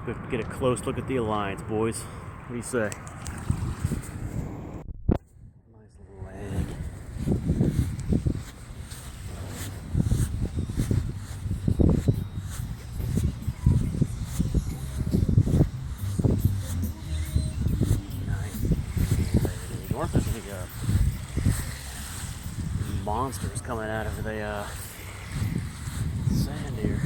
Let's get a close look at the Alliance, boys. What do you say? Nice little leg. Nice. North, there's any monsters coming out of the sand here.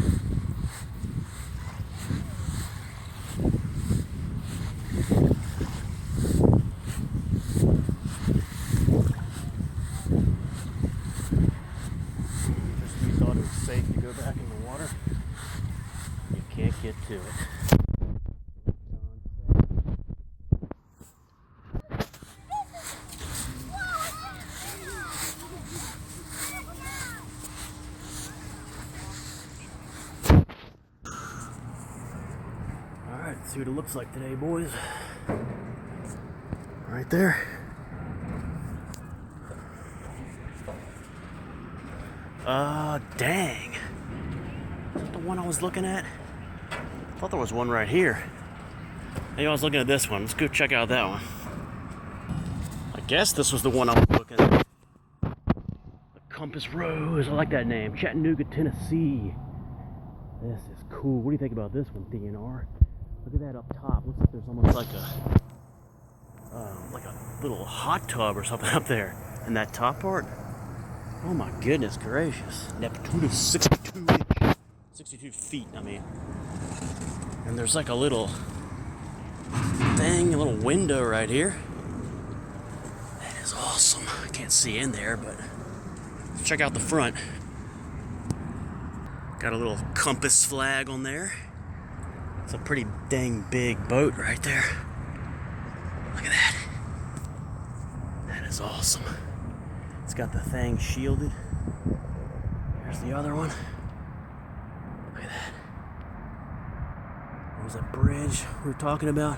Just when you thought it was safe to go back in the water, you can't get to it. Alright, let's see what it looks like today, boys. Right there. Dang. Is that the one I was looking at? I thought there was one right here. Maybe I was looking at this one. Let's go check out that one. I guess this was the one I was looking at. The Compass Rose. I like that name. Chattanooga, Tennessee. This is cool. What do you think about this one, DNR? Look at that up top. Looks like there's almost like a little hot tub or something up there in that top part. Oh my goodness gracious. Neptunus 62 feet, I mean. And there's like a little thing, a little window right here. That is awesome. I can't see in there, but let's check out the front. Got a little compass flag on there. It's a pretty dang big boat right there. Look at that. That is awesome. It's got the thing shielded. There's the other one. Look at that. There's that bridge we were talking about.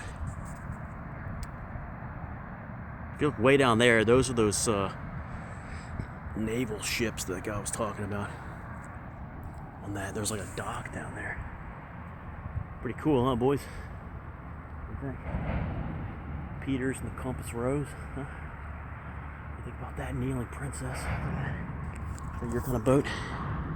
If you look way down there, those are those naval ships that guy was talking about. On that, there's like a dock down there. Pretty cool, huh, boys? What do you think? Peters and the Compass Rose, huh? What do you think about that, Kneeling Princess? Is that your kind of boat?